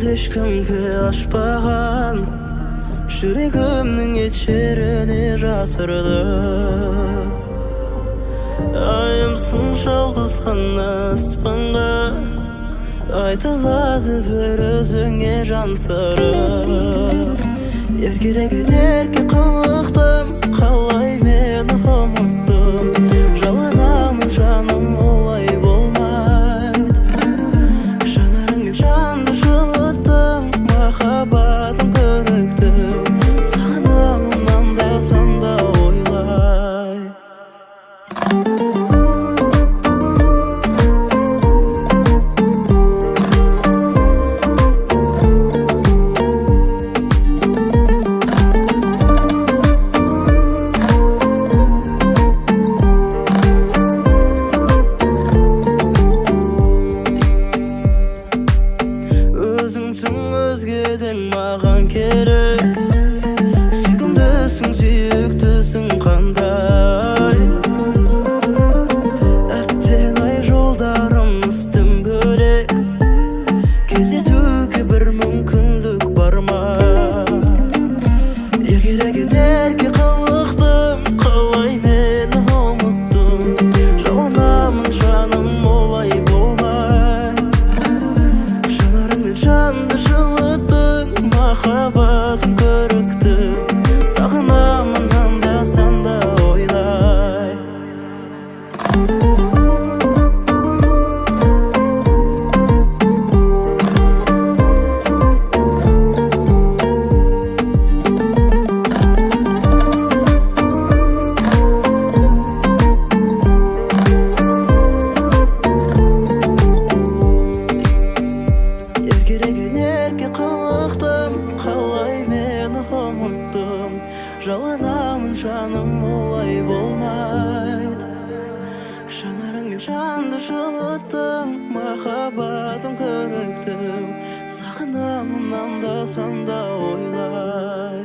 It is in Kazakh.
ешкімге ашпаған жүрегімнің етшеріне жасырдым. Айымсың жалғыз ғана аспанға, айтылады бір өзіңе жан сыры. Еркелеген ерке қылықтым, қалай мені ұмыттым. Жалынамын жаным, олай болмайды. Жанарыңмен жанды жылыттың, махаббатым көріктім. Сағынамын анда-санда ойлай. Өзіңсің өзгеден маған керек, сүйкімдісің, сүйіктісің қандай. Әттең ай жолдарымыз тым бөлек, кездесуге бір мүмкіндік бар ма? Еркелеген ерке қылықтым, қалай мені ұмыттым. Жалынамын жаным, олай болмай. Жанарыңмен жанды жылыттың, махаббатым көріктім. Сағынамын анда-санда ойлай. Еркелеген ерке қылықтым, қалай мені ұмыттым. Жалынамын жаным, олай болмайды. Жанарыңмен жанды жылыттың, махаббатым көріктім. Сағынамын анда-санда ойлай.